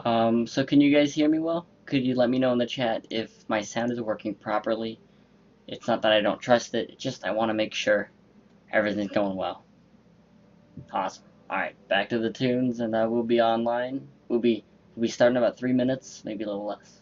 So can you guys hear me well? Could you let me know in the chat if my sound is working properly? It's not that I don't trust it, it's just I want to make sure everything's going well. Awesome. Alright, back to the tunes, and we'll be online. We'll be starting in about 3 minutes, maybe a little less.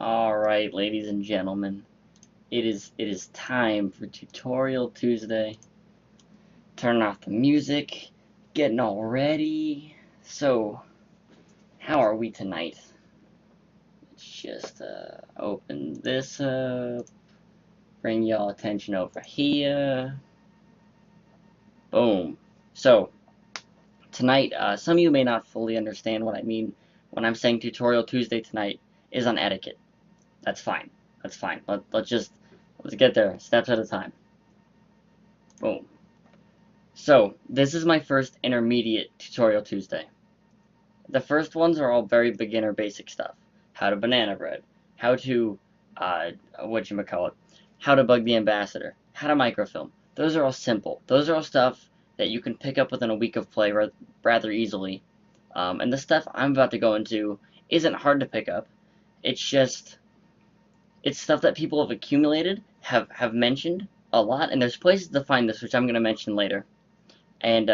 Alright, ladies and gentlemen. It is time for Tutorial Tuesday. Turning off the music, getting all ready. So, how are we tonight? Let's just open this up. Bring y'all attention over here. Boom. So, tonight, some of you may not fully understand what I mean when I'm saying Tutorial Tuesday tonight is on etiquette. That's fine. That's fine. Let's get there, steps at a time. Boom. So, this is my first intermediate Tutorial Tuesday. The first ones are all very beginner basic stuff. How to banana bread, how to, whatchamacallit, how to bug the ambassador, how to microfilm. Those are all simple. Those are all stuff that you can pick up within a week of play rather easily. And the stuff I'm about to go into isn't hard to pick up. It's stuff that people have accumulated, have mentioned a lot, and there's places to find this, which I'm going to mention later. And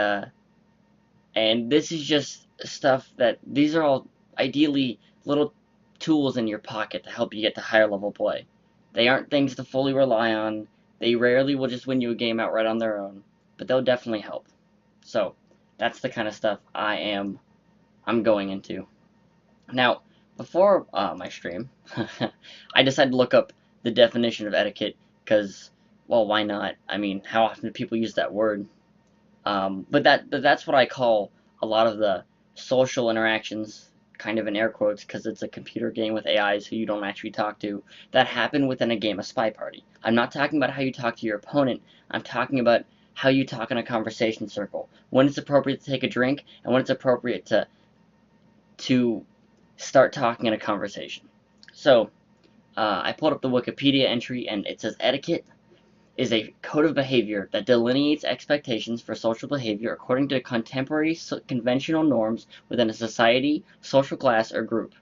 this is just stuff that these are all ideally little tools in your pocket to help you get to higher level play. They aren't things to fully rely on. They rarely will just win you a game outright on their own, but they'll definitely help. So that's the kind of stuff I'm going into. Now, before my stream, I decided to look up the definition of etiquette because Well, why not? I mean, how often do people use that word? But that's what I call a lot of the social interactions, kind of in air quotes, because it's a computer game with AIs who you don't actually talk to, that happen within a game of Spy Party. I'm not talking about how you talk to your opponent. I'm talking about how you talk in a conversation circle. When it's appropriate to take a drink, and when it's appropriate to start talking in a conversation. So, I pulled up the Wikipedia entry, and it says etiquette is a code of behavior that delineates expectations for social behavior according to contemporary conventional norms within a society, social class, or group.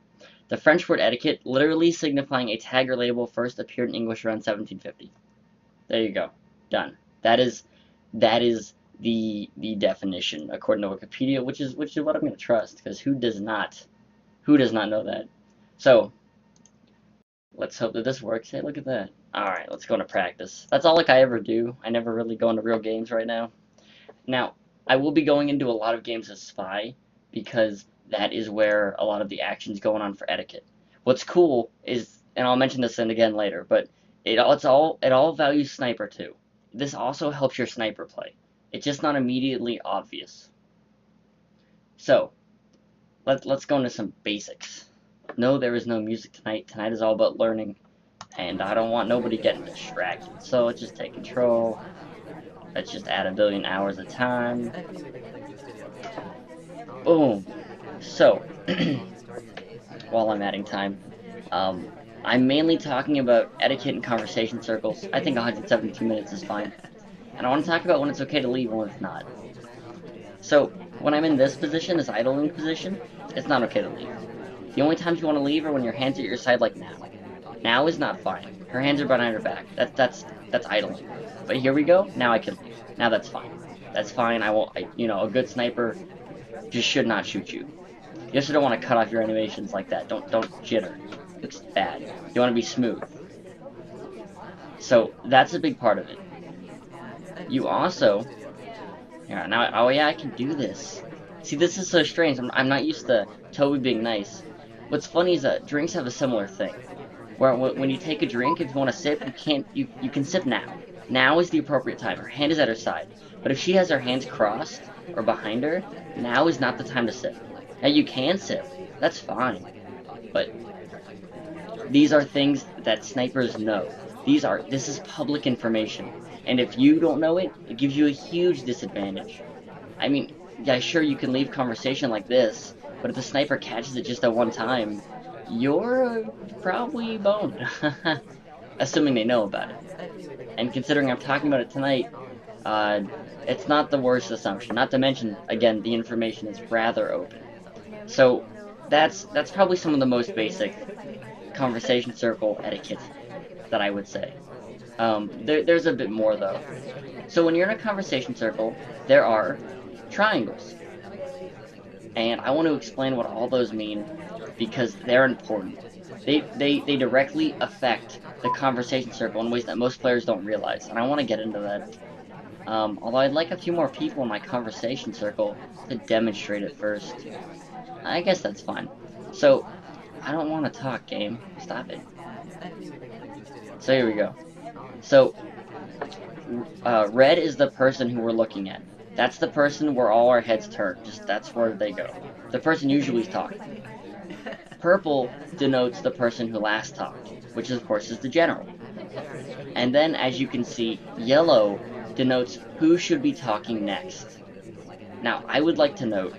The French word etiquette, literally signifying a tag or label, first appeared in English around 1750. There you go. Done. That is the definition according to Wikipedia, which is what I'm going to trust, because who does not know that? So, let's hope that this works. Hey, look at that. Alright, let's go into practice. That's all like I ever do. I never really go into real games right now. Now, I will be going into a lot of games as Spy, because that is where a lot of the action's going on for etiquette. What's cool is, and I'll mention this again later, but it all values Sniper too. This also helps your Sniper play. It's just not immediately obvious. So, let's go into some basics. No, there is no music tonight. Tonight is all about learning, and I don't want nobody getting distracted. So let's just take control. Let's just add 1 billion hours of time. Boom. So, while I'm adding time, I'm mainly talking about etiquette and conversation circles. I think 172 minutes is fine. And I want to talk about when it's okay to leave and when it's not. So, when I'm in this position, this idling position, it's not okay to leave. The only times you want to leave are when your hands are at your side, like now. Now is not fine. Her hands are behind her back. That's idling. But here we go. Now I can leave. Now that's fine. That's fine. A good sniper just should not shoot you. You also don't want to cut off your animations like that. Don't jitter. It looks bad. You want to be smooth. So that's a big part of it. You also, yeah. Now, oh yeah, I can do this. See, this is so strange. I'm not used to Toby being nice. What's funny is that drinks have a similar thing, where when you take a drink, if you want to sip, you can sip now. Now is the appropriate time. Her hand is at her side. But if she has her hands crossed or behind her, now is not the time to sip. Now you can sip. That's fine. But these are things that snipers know. This is public information. And if you don't know it, it gives you a huge disadvantage. I mean, yeah, sure, you can leave conversation like this, but if the sniper catches it just at one time, you're probably boned. Assuming they know about it. And considering I'm talking about it tonight, it's not the worst assumption. Not to mention, again, the information is rather open. So that's probably some of the most basic conversation circle etiquette that I would say. There's a bit more though. So when you're in a conversation circle, there are triangles. And I want to explain what all those mean because they're important. They directly affect the conversation circle in ways that most players don't realize, and I want to get into that. Although I'd like a few more people in my conversation circle to demonstrate it first. I guess that's fine. So, I don't want to talk, game. Stop it. So here we go. So, red is the person who we're looking at. That's the person where all our heads turn. Just that's where they go. The person usually is talking. Purple denotes the person who last talked, which of course is the general. And then, as you can see, yellow denotes who should be talking next. Now, I would like to note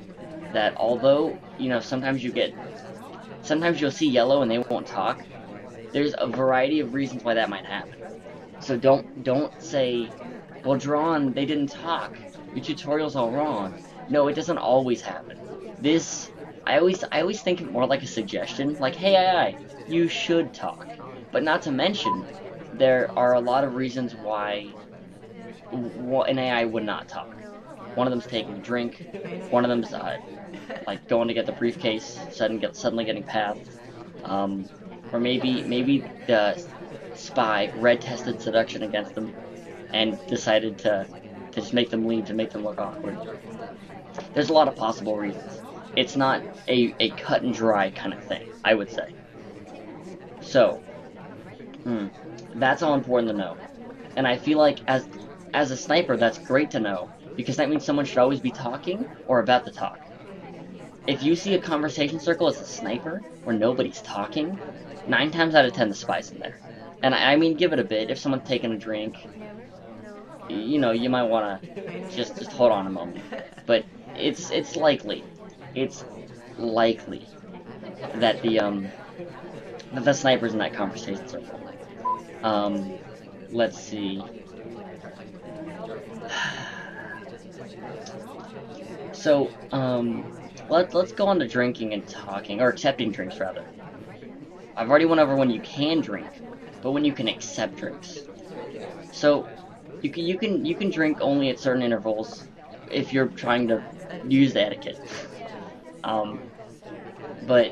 that although, sometimes you'll see yellow and they won't talk, there's a variety of reasons why that might happen. So don't say, well, Drawn, they didn't talk. Your tutorial's all wrong. No, it doesn't always happen. I always think of it more like a suggestion, like, hey, AI, you should talk. But not to mention, there are a lot of reasons why an AI would not talk. One of them's taking a drink. One of them's like going to get the briefcase, suddenly getting pathed. Or maybe the spy red tested seduction against them and decided to just make them leave, to make them look awkward. There's a lot of possible reasons. It's not a cut and dry kind of thing, I would say. So, that's all important to know. And I feel like as a sniper, that's great to know, because that means someone should always be talking or about to talk. If you see a conversation circle as a sniper where nobody's talking, 9 times out of 10 the spy's in there. And I mean, give it a bit. If someone's taking a drink, you know, you might want to just hold on a moment. But it's likely, it's likely that the sniper's in that conversation circle. Let's see. So, let's go on to drinking and talking, or accepting drinks rather. I've already went over when you can drink, but when you can accept drinks. So, you can drink only at certain intervals if you're trying to use the etiquette. Um, but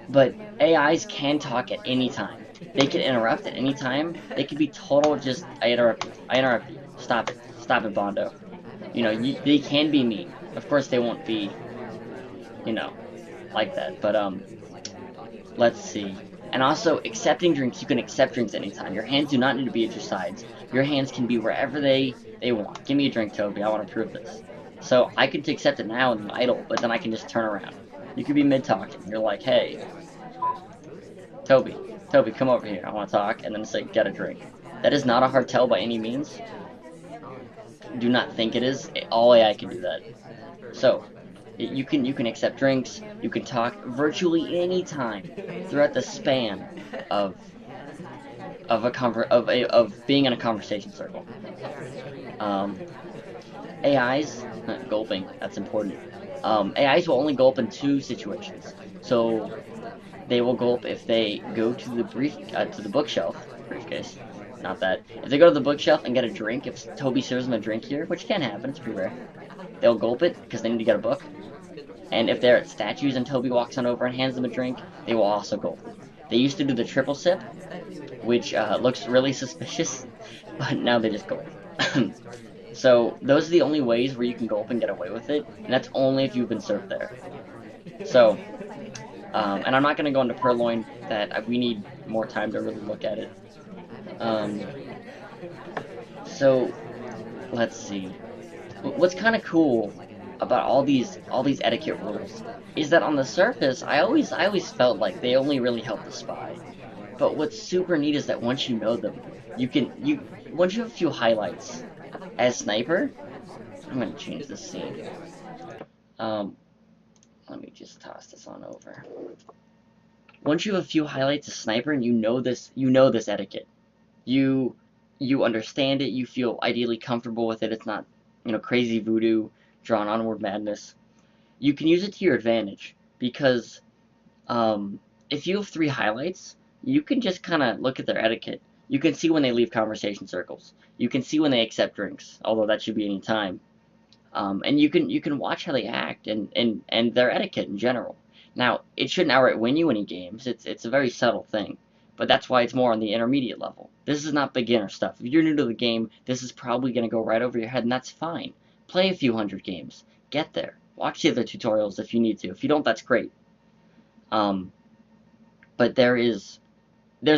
but AIs can talk at any time. They can interrupt at any time. They could be total just I interrupt you. I interrupt you. Stop it. Stop it, Bondo. You know, they can be mean. Of course they won't be, you know, like that. But let's see. And also accepting drinks, you can accept drinks anytime. Your hands do not need to be at your sides. Your hands can be wherever they want. Give me a drink, Toby. I want to prove this. So I could accept it now and idle, but then I can just turn around. You could be mid-talking. You're like, hey, Toby, Toby, come over here. I want to talk. And then say, get a drink. That is not a hard tell by any means. Do not think it is. All AI can do that. So, you can accept drinks. You can talk virtually any time throughout the span of of being in a conversation circle. Um, AIs gulping. That's important. AIs will only gulp in 2 situations. So they will gulp if they go to the briefcase. Not that. If they go to the bookshelf and get a drink, if Toby serves them a drink here, which can happen, it's pretty rare, they'll gulp it because they need to get a book. And if they're at statues and Toby walks on over and hands them a drink, they will also gulp. They used to do the triple sip, which looks really suspicious, but now they just gulp. So those are the only ways where you can gulp and get away with it, and that's only if you've been served there. So, and I'm not going to go into Purloin, that we need more time to really look at it. So, let's see. What's kind of cool about all these etiquette rules is that on the surface, I always felt like they only really help the spy. But what's super neat is that once you know them, once you have a few highlights as sniper. I'm gonna change the scene. Let me just toss this on over. Once you have a few highlights as sniper and you know this etiquette, you understand it. You feel ideally comfortable with it. It's not, crazy voodoo, drawn onward madness. You can use it to your advantage because if you have 3 highlights, you can just kind of look at their etiquette. You can see when they leave conversation circles. You can see when they accept drinks, although that should be any time. And you can watch how they act and their etiquette in general. Now, it shouldn't outright win you any games. It's a very subtle thing, but that's why it's more on the intermediate level. This is not beginner stuff. If you're new to the game, this is probably going to go right over your head, and that's fine. Play a few hundred games. Get there. Watch the other tutorials if you need to. If you don't, that's great. But there's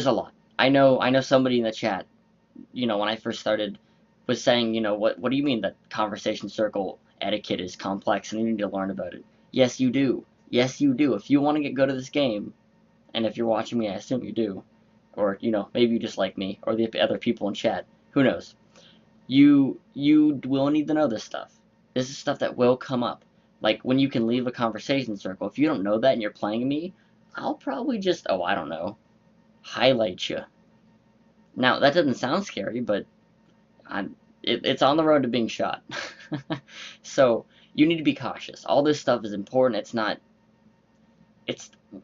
a lot. I know somebody in the chat, when I first started, was saying, what do you mean that conversation circle etiquette is complex and you need to learn about it? Yes, you do. Yes, you do. If you want to get good at this game, and if you're watching me, I assume you do, or, maybe you just like me, or the other people in chat, who knows? You will need to know this stuff. This is stuff that will come up. Like, when you can leave a conversation circle, if you don't know that and you're playing me, I'll probably just, I don't know, highlight you. Now, that doesn't sound scary, but it's on the road to being shot. So, you need to be cautious. All this stuff is important.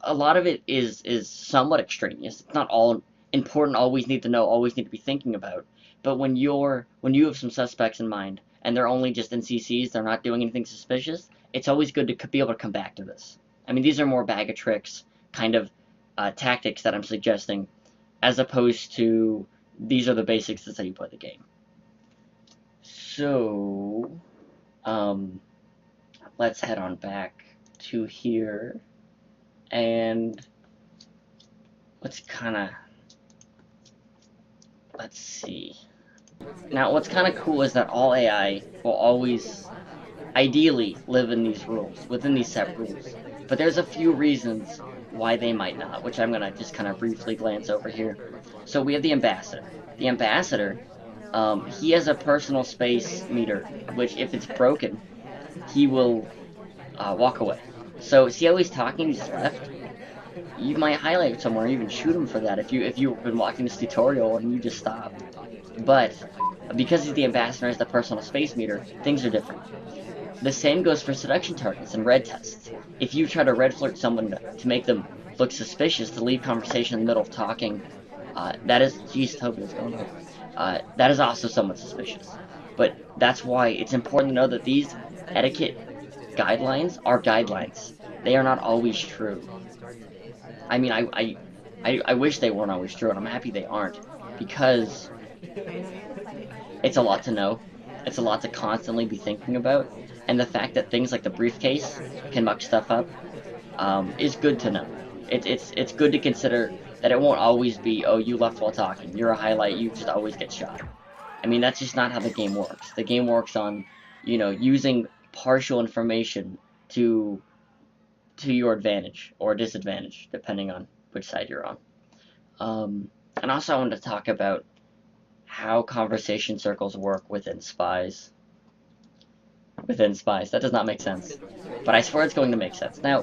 A lot of it is somewhat extraneous. It's not all important, always need to know, always need to be thinking about. But when you have some suspects in mind, and they're only just NCCs, they're not doing anything suspicious, it's always good to be able to come back to this. I mean, these are more bag of tricks kind of tactics that I'm suggesting, as opposed to these are the basics, that's how you play the game. So, let's head on back to here, and let's kind of let's see. Now, what's kind of cool is that all AI will always, ideally, live in these rules, within these set rules. But there's a few reasons why they might not, which I'm going to just kind of briefly glance over here. So we have the ambassador. The ambassador, he has a personal space meter, which if it's broken, he will walk away. So see how he's talking, he just left? You might highlight it somewhere, or even shoot him for that if you've been watching this tutorial and you just stop. But because he's the ambassador as the personal space meter, things are different. The same goes for seduction targets and red tests. If you try to red flirt someone to make them look suspicious, to leave conversation in the middle of talking, that is, geez, Toby, what's going on? That is also somewhat suspicious. But that's why it's important to know that these etiquette guidelines are guidelines. They are not always true. I mean, I wish they weren't always true, and I'm happy they aren't, because it's a lot to know. It's a lot to constantly be thinking about, and the fact that things like the briefcase can muck stuff up is good to know. It's good to consider that it won't always be, oh, you left while talking, you're a highlight, you just always get shot. I mean, that's just not how the game works. The game works on, you know, using partial information to your advantage or disadvantage, depending on which side you're on. And also I wanted to talk about how conversation circles work within spies. Within spies. That does not make sense. But I swear it's going to make sense. Now,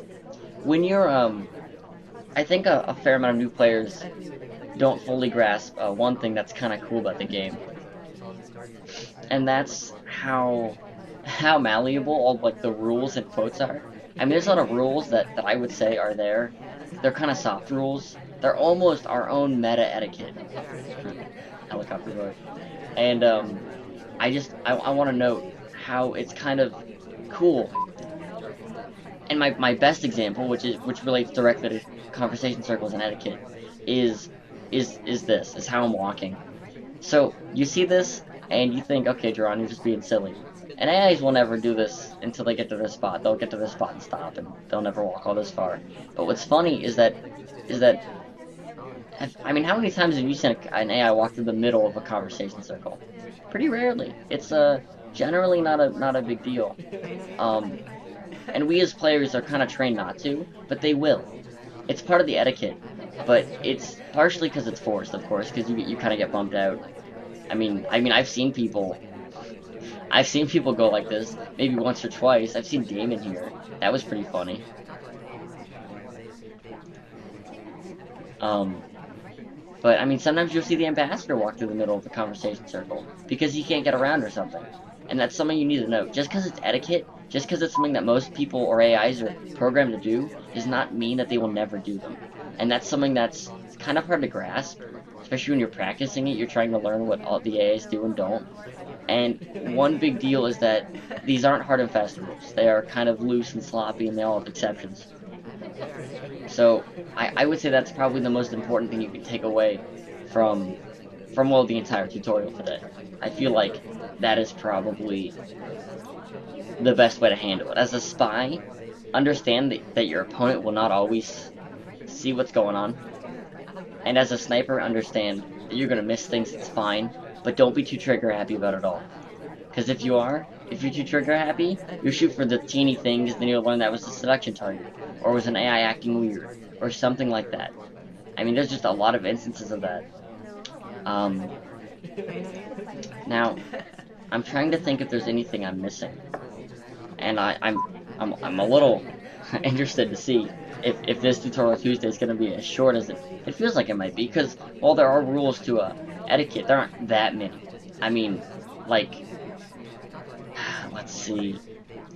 when you're, I think a fair amount of new players don't fully grasp one thing that's kind of cool about the game. And that's how malleable all, like, the rules and quotes are. I mean, there's a lot of rules that I would say are there. They're kind of soft rules. They're almost our own meta etiquette. Helicopter road. And I want to note how it's kind of cool. And my best example, which relates directly to conversation circles and etiquette, is how I'm walking. So you see this and you think, okay, Drawon, you're just being silly. And AIs will never do this until they get to this spot. They'll get to this spot and stop, and they'll never walk all this far. But what's funny is that, I mean, how many times have you seen an AI walk through the middle of a conversation circle? Pretty rarely. It's generally not a big deal. And we as players are kind of trained not to, but they will. It's part of the etiquette, but it's partially because it's forced, of course, because you kind of get bumped out. I mean, I've seen people go like this, maybe once or twice. I've seen Damon here. That was pretty funny. But, I mean, sometimes you'll see the ambassador walk through the middle of the conversation circle, because he can't get around or something. And that's something you need to know. Just because it's etiquette, just because it's something that most people or AIs are programmed to do, does not mean that they will never do them. And that's something that's kind of hard to grasp, especially when you're practicing it. You're trying to learn what all the AIs do and don't. And one big deal is that these aren't hard and fast rules. They are kind of loose and sloppy, and they all have exceptions. So I would say that's probably the most important thing you can take away from well, the entire tutorial today. I feel like that is probably the best way to handle it. As a spy, understand that your opponent will not always see what's going on. And as a sniper, understand that you're going to miss things, it's fine, but don't be too trigger happy about it all. Because if you're too trigger happy, you'll shoot for the teeny things, then you'll learn that was a seduction target, or was an AI acting weird, or something like that. I mean, there's just a lot of instances of that. Now, I'm trying to think if there's anything I'm missing, and I'm a little interested to see if this Tutorial Tuesday is going to be as short as it feels like it might be, because while there are rules to etiquette, there aren't that many. I mean, like, let's see.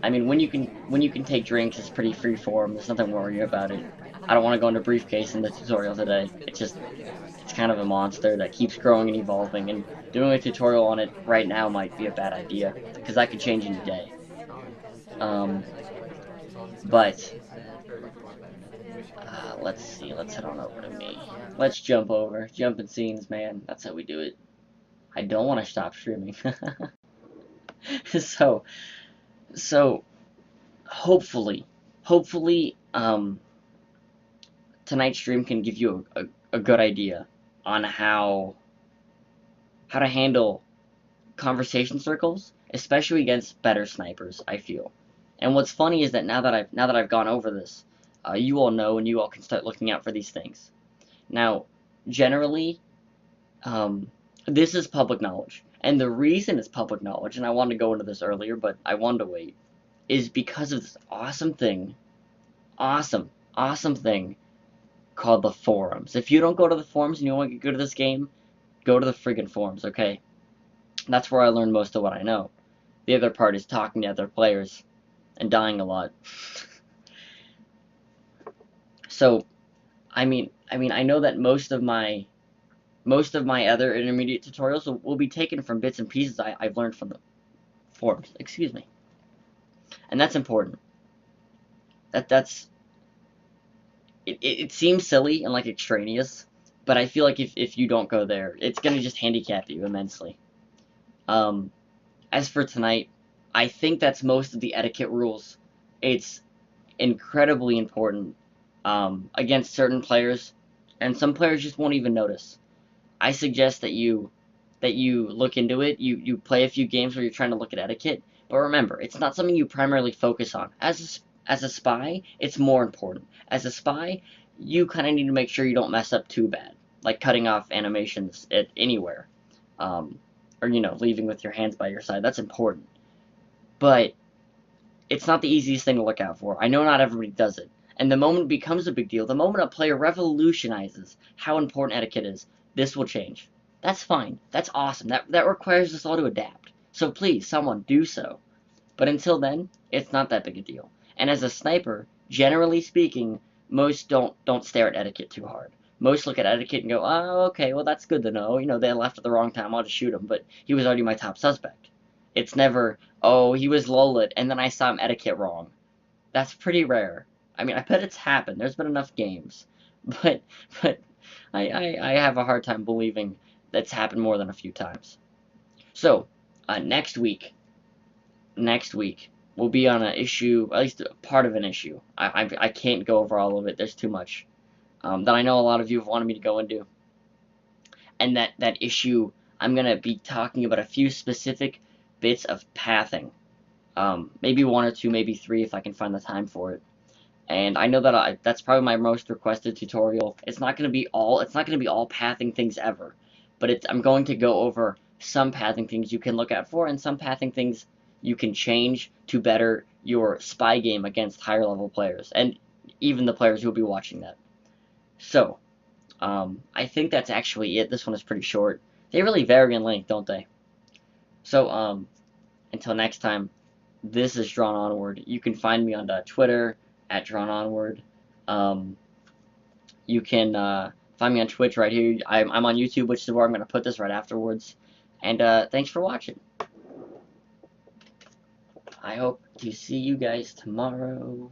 I mean, when you can take drinks, it's pretty freeform. There's nothing worrying about it. I don't want to go into briefcase in the tutorial today. It's kind of a monster that keeps growing and evolving, and doing a tutorial on it right now might be a bad idea, because that could change in a day. But let's see. Let's head on over to me. Let's jump over. Jumping scenes, man. That's how we do it. I don't want to stop streaming. So hopefully, tonight's stream can give you a good idea on how how to handle conversation circles, especially against better snipers, I feel. And what's funny is that now that I've gone over this, you all know and you all can start looking out for these things. Now, generally, um, this is public knowledge, and the reason it's public knowledge, and I wanted to go into this earlier, but I wanted to wait, is because of this awesome thing called the forums. If you don't go to the forums and you want to get good at this game, go to the friggin' forums, okay? That's where I learned most of what I know. The other part is talking to other players and dying a lot. So, I know that most of my other intermediate tutorials will be taken from bits and pieces I've learned from the forums. Excuse me, and that's important. That's it seems silly and like extraneous, but I feel like if you don't go there, it's gonna just handicap you immensely. Um, as for tonight, I think that's most of the etiquette rules. It's incredibly important against certain players, and some players just won't even notice. I suggest that you look into it. You play a few games where you're trying to look at etiquette, but remember, it's not something you primarily focus on. As a spy, it's more important. As a spy, you kind of need to make sure you don't mess up too bad, like cutting off animations at anywhere, um, or leaving with your hands by your side. That's important, but it's not the easiest thing to look out for. I know not everybody does it. And the moment it becomes a big deal, the moment a player revolutionizes how important etiquette is, this will change. That's fine. That's awesome. That requires us all to adapt. So please, someone, do so. But until then, it's not that big a deal. And as a sniper, generally speaking, most don't stare at etiquette too hard. Most look at etiquette and go, oh, okay, well, that's good to know. They left at the wrong time. I'll just shoot him. But he was already my top suspect. It's never, oh, he was Lolit, and then I saw him etiquette wrong. That's pretty rare. I bet it's happened. There's been enough games. But, but I have a hard time believing that's happened more than a few times. So, next week, we'll be on an issue, at least part of an issue. I can't go over all of it. There's too much that I know a lot of you have wanted me to go into. And that issue, I'm going to be talking about a few specific bits of pathing. Maybe one or two, maybe three if I can find the time for it. And I know that that's probably my most requested tutorial. It's not going to be all pathing things ever, but I'm going to go over some pathing things you can look out for and some pathing things you can change to better your spy game against higher level players and even the players who will be watching that. So, I think that's actually it. This one is pretty short. They really vary in length, don't they? So, until next time, this is Drawnonward. You can find me on Twitter at Drawnonward. You can find me on Twitch right here. I'm on YouTube, which is where I'm going to put this right afterwards. And thanks for watching. I hope to see you guys tomorrow.